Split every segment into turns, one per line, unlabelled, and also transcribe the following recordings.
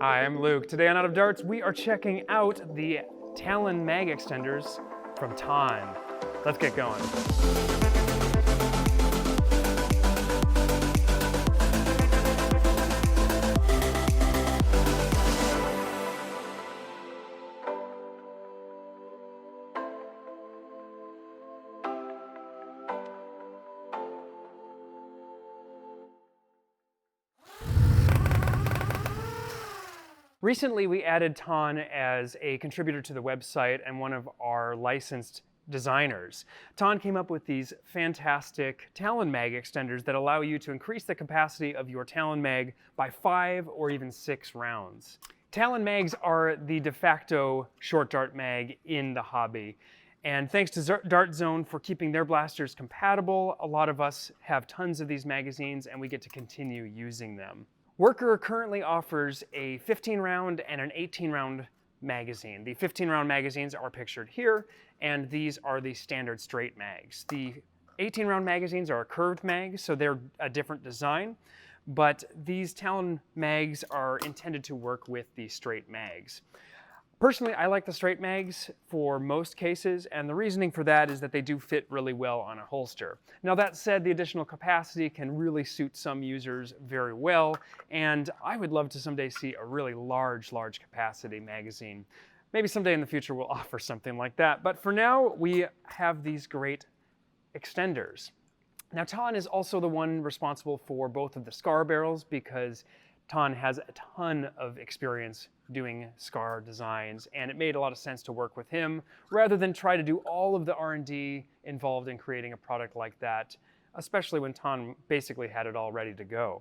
Hi, I'm Luke. Today on Out of Darts, we are checking out the Talon Mag Extenders from Thanh. Let's get going. Recently, we added Thanh as a contributor to the website and one of our licensed designers. Thanh came up with these fantastic Talon Mag Extenders that allow you to increase the capacity of your Talon Mag by 5 or even 6 rounds. Talon Mags are the de facto short dart mag in the hobby. And thanks to Dart Zone for keeping their blasters compatible, a lot of us have tons of these magazines and we get to continue using them. Worker currently offers a 15-round and an 18-round magazine. The 15-round magazines are pictured here, and these are the standard straight mags. The 18-round magazines are a curved mag, so they're a different design, but these Talon mags are intended to work with the straight mags. Personally, I like the straight mags for most cases, and the reasoning for that is that they do fit really well on a holster. Now that said, the additional capacity can really suit some users very well, and I would love to someday see a really large capacity magazine. Maybe someday in the future we'll offer something like that, but for now we have these great extenders. Now Thanh is also the one responsible for both of the scar barrels because Thanh has a ton of experience doing scar designs, and it made a lot of sense to work with him rather than try to do all of the R&D involved in creating a product like that, especially when Thanh basically had it all ready to go.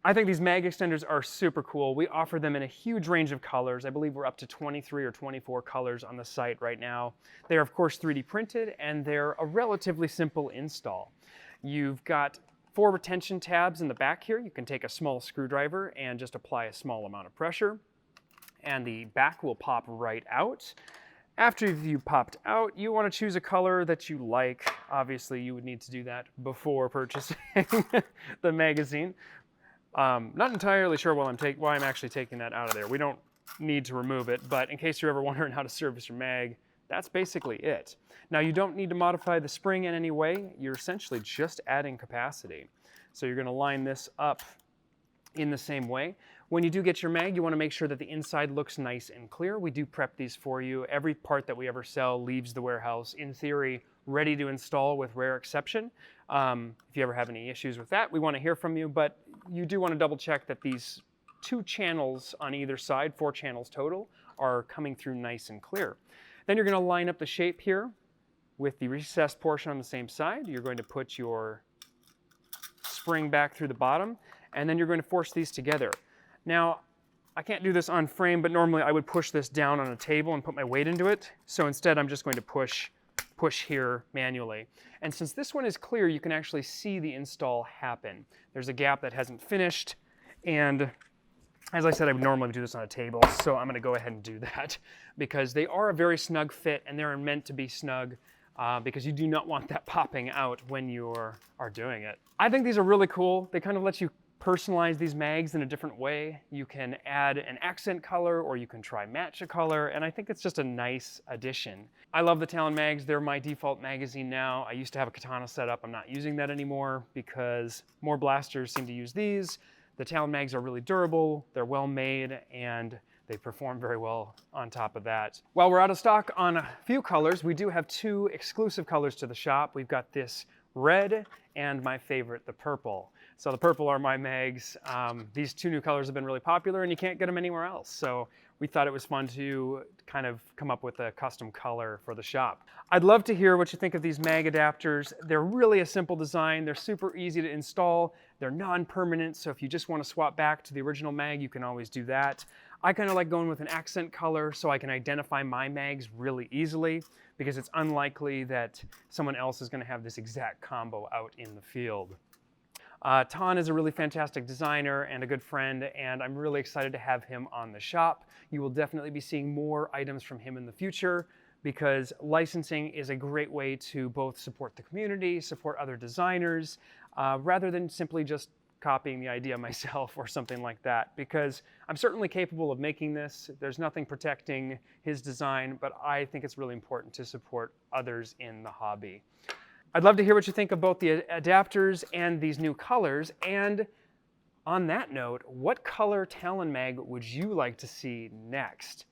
I think these mag extenders are super cool. We offer them in a huge range of colors. I believe we're up to 23 or 24 colors on the site right now. They're of course 3D printed, and they're a relatively simple install. You've got 4 retention tabs in the back here. You can take a small screwdriver and just apply a small amount of pressure, and the back will pop right out. After you've popped out, you want to choose a color that you like. Obviously, you would need to do that before purchasing the magazine. Not entirely sure why I'm actually taking that out of there. We don't need to remove it, but in case you're ever wondering how to service your mag, that's basically it. Now you don't need to modify the spring in any way. You're essentially just adding capacity. So you're going to line this up in the same way. When you do get your mag, you want to make sure that the inside looks nice and clear. We do prep these for you. Every part that we ever sell leaves the warehouse, in theory, ready to install with rare exception. If you ever have any issues with that, we want to hear from you, but you do want to double check that these 2 channels on either side, 4 channels total, are coming through nice and clear. Then you're going to line up the shape here with the recessed portion on the same side. You're going to put your spring back through the bottom, and then you're going to force these together. Now, I can't do this on frame, but normally I would push this down on a table and put my weight into it. So instead, I'm just going to push here manually. And since this one is clear, you can actually see the install happen. There's a gap that hasn't finished, and as I said, I would normally do this on a table, so I'm going to go ahead and do that because they are a very snug fit, and they're meant to be snug because you do not want that popping out when you are doing it. I think these are really cool. They kind of let you personalize these mags in a different way. You can add an accent color, or you can try match a color, and I think it's just a nice addition. I love the Talon mags. They're my default magazine now. I used to have a Katana setup. I'm not using that anymore because more blasters seem to use these. The Talon mags are really durable, they're well made, and they perform very well on top of that. While we're out of stock on a few colors, we do have 2 exclusive colors to the shop. We've got this red and my favorite, the purple. So the purple are my mags. These 2 new colors have been really popular and you can't get them anywhere else. So we thought it was fun to kind of come up with a custom color for the shop. I'd love to hear what you think of these mag adapters. They're really a simple design. They're super easy to install. They're non-permanent, so if you just want to swap back to the original mag, you can always do that. I kind of like going with an accent color so I can identify my mags really easily because it's unlikely that someone else is going to have this exact combo out in the field. Thanh is a really fantastic designer and a good friend, and I'm really excited to have him on the shop. You will definitely be seeing more items from him in the future because licensing is a great way to both support the community, support other designers, rather than simply just copying the idea myself or something like that, because I'm certainly capable of making this. There's nothing protecting his design, but I think it's really important to support others in the hobby. I'd love to hear what you think of both the adapters and these new colors. And on that note, what color Talon Mag would you like to see next?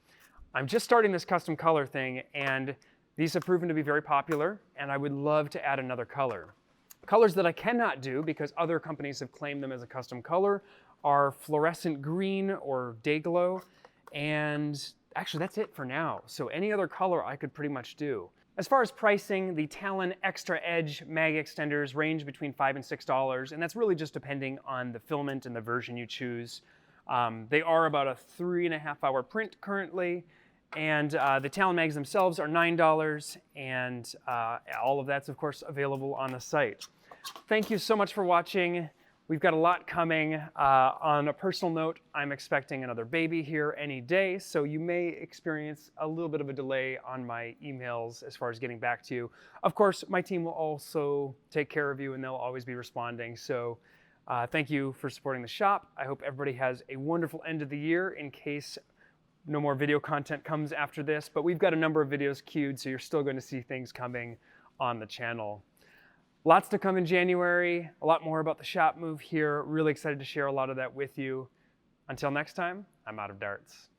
I'm just starting this custom color thing, and these have proven to be very popular, and I would love to add another color. Colors that I cannot do because other companies have claimed them as a custom color are fluorescent green or day glow, and actually that's it for now. So any other color I could pretty much do. As far as pricing, the Talon Extra-Edge Mag Extenders range between $5 and $6, and that's really just depending on the filament and the version you choose. They are about a 3.5-hour print currently, and the Talon Mags themselves are $9, and all of that's of course available on the site. Thank you so much for watching. We've got a lot coming. On a personal note, I'm expecting another baby here any day, so you may experience a little bit of a delay on my emails as far as getting back to you. Of course, my team will also take care of you, and they'll always be responding. So thank you for supporting the shop. I hope everybody has a wonderful end of the year in case no more video content comes after this, but we've got a number of videos queued, so you're still going to see things coming on the channel. Lots to come in January, a lot more about the shop move here. Really excited to share a lot of that with you. Until next time, I'm out of darts.